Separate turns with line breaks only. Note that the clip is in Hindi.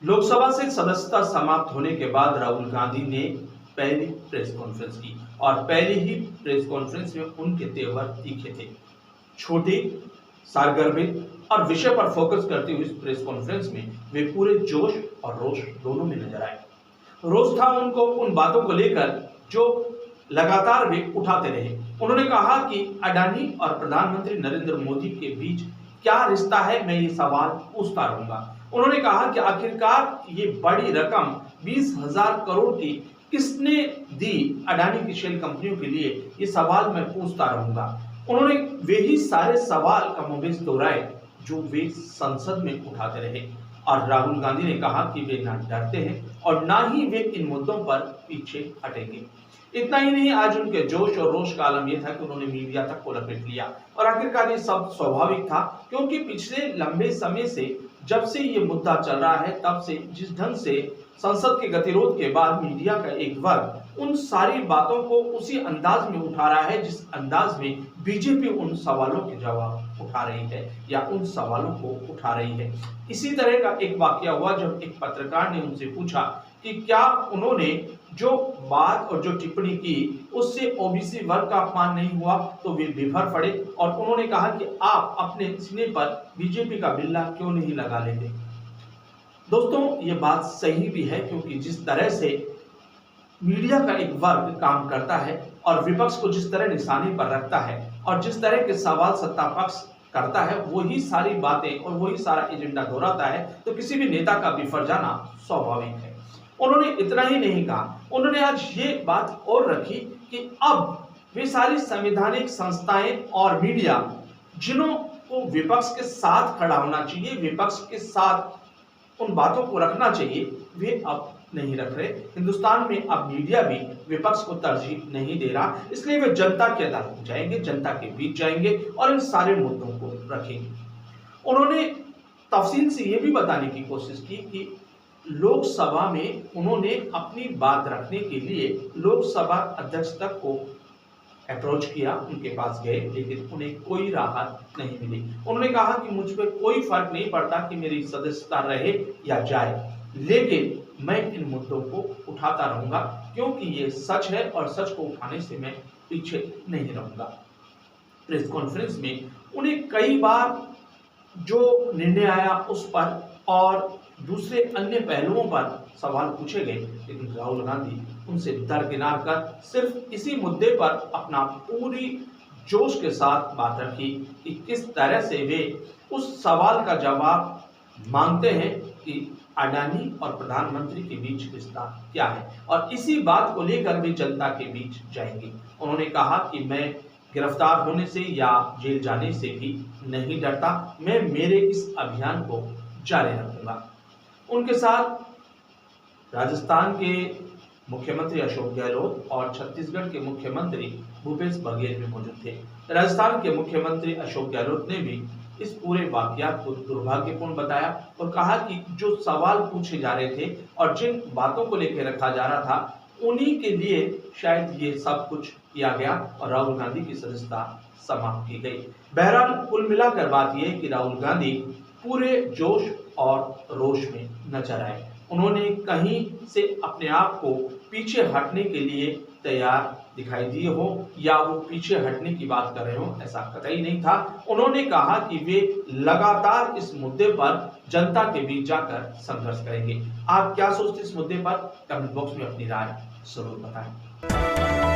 लोकसभा से सदस्यता समाप्त होने के बाद राहुल गांधी ने पहली प्रेस कॉन्फ्रेंस की और पहली ही प्रेस कॉन्फ्रेंस में उनके तेवर तीखे थे। छोटी, सारगर्भित और विषय पर फोकस करती हुई इस प्रेस कॉन्फ्रेंस में वे पूरे जोश और रोष दोनों में नजर आए। रोष था उनको उन बातों को लेकर जो लगातार वे उठाते रहे। उन्होंने कहा कि अडानी और प्रधानमंत्री नरेंद्र मोदी के बीच क्या रिश्ता है, मैं ये सवाल पूछता रहूंगा। उन्होंने कहा कि आखिरकार ये बड़ी रकम 20,000 करोड़ की किसने दी अडानी की शेल कंपनियों के लिए, ये सवाल मैं पूछता रहूंगा। उन्होंने वे ही सारे सवाल कमोबेश दोहराए जो वे संसद में उठाते रहे और राहुल गांधी ने कहा कि वे ना डरते हैं और ना ही वे इन मुद्दों पर पीछे हटेंगे। इतना ही नहीं, आज उनके जोश और रोष का आलम यह था कि उन्होंने मीडिया तक को लपेट लिया और आखिरकार ये सब स्वाभाविक था, क्योंकि पिछले लंबे समय से जब से ये मुद्दा चल रहा है तब से जिस ढंग से संसद के गतिरोध के बाद मीडिया का एक वर्ग उन सारी बातों को उसी अंदाज में उठा रहा है जिस अंदाज में बीजेपी उन सवालों के जवाब उठा रही है या उन सवालों को उठा रही है। इसी तरह का एक वाकया हुआ जब एक पत्रकार ने उनसे पूछा कि क्या उन्होंने जो बात और जो टिप्पणी की उससे ओबीसी वर्ग का अपमान नहीं हुआ, तो वे बेभर पड़े और उन्होंने कहा कि आप अपने सीने पर बीजेपी का बिल्ला क्यों नहीं लगा लेते। दोस्तों, ये बात सही भी है, क्योंकि जिस तरह से मीडिया का एक वर्ग काम करता है और विपक्ष को जिस तरह निशाने पर रखता है और जिस तरह के सवाल सत्ता पक्ष करता है, वही सारी बातें और वही सारा एजेंडा दोहराता है, तो किसी भी नेता का बिफर जाना स्वाभाविक है। उन्होंने इतना ही नहीं कहा, उन्होंने आज ये बात और रखी कि अब वे सारी संवैधानिक संस्थाएं और मीडिया जिन्हों को विपक्ष के साथ खड़ा होना चाहिए, विपक्ष के साथ उन बातों को रखना चाहिए, वे अब नहीं रख रहे। हिंदुस्तान में अब मीडिया भी विपक्ष को तरजीह नहीं दे रहा, इसलिए वे जनता की अदालत जाएंगे, जनता के बीच जाएंगे और इन सारे मुद्दों को रखेंगे। उन्होंने तफसील से यह भी बताने की कोशिश की कि लोकसभा में उन्होंने अपनी बात रखने के लिए लोकसभा अध्यक्ष तक को अप्रोच किया, उनके पास गए, लेकिन उन्हें कोई राहत नहीं मिली। उन्होंने कहा कि मुझ पर कोई फर्क नहीं पड़ता कि मेरी सदस्यता रहे या जाए, लेकिन मैं इन मुद्दों को उठाता रहूंगा, क्योंकि ये सच है और सच को उठाने से मैं पीछे नहीं रहूंगा। प्रेस कॉन्फ्रेंस में उन्हें कई बार जो निर्णय आया उस पर और दूसरे अन्य पहलुओं पर सवाल पूछे गए, लेकिन राहुल गांधी उनसे दरकिनार कर सिर्फ इसी मुद्दे पर अपना पूरी जोश के साथ बात रखी कि किस तरह से वे उस सवाल का जवाब मांगते हैं कि अडानी और प्रधानमंत्री के बीच रिश्ता क्या है, और इसी बात को लेकर वे जनता के बीच जाएंगे। उन्होंने कहा कि मैं गिरफ्तार होने से या जेल जाने से भी नहीं डरता, मैं मेरे इस अभियान को जारी रखूंगा। उनके साथ राजस्थान के मुख्यमंत्री अशोक गहलोत और छत्तीसगढ़ के मुख्यमंत्री भूपेश बघेल भी मौजूद थे। राजस्थान के मुख्यमंत्री अशोक गहलोत ने भी इस पूरे वाकयात को दुर्भाग्यपूर्ण बताया और कहा कि जो सवाल पूछे जा रहे थे और जिन बातों को लेकर रखा जा रहा था, उन्हीं के लिए शायद ये सब कुछ किया गया और राहुल गांधी की सदस्यता समाप्त की गई। बहरहाल कुल मिलाकर बात यह है कि राहुल गांधी पूरे जोश और रोष में नजर आए। उन्होंने कहीं से अपने आप को पीछे हटने के लिए तैयार दिखाई दिए हो या वो पीछे हटने की बात कर रहे हो, ऐसा कतई नहीं था। उन्होंने कहा कि वे लगातार इस मुद्दे पर जनता के बीच जाकर संघर्ष करेंगे। आप क्या सोचते इस मुद्दे पर? कमेंट बॉक्स में अपनी राय जरूर बताएं।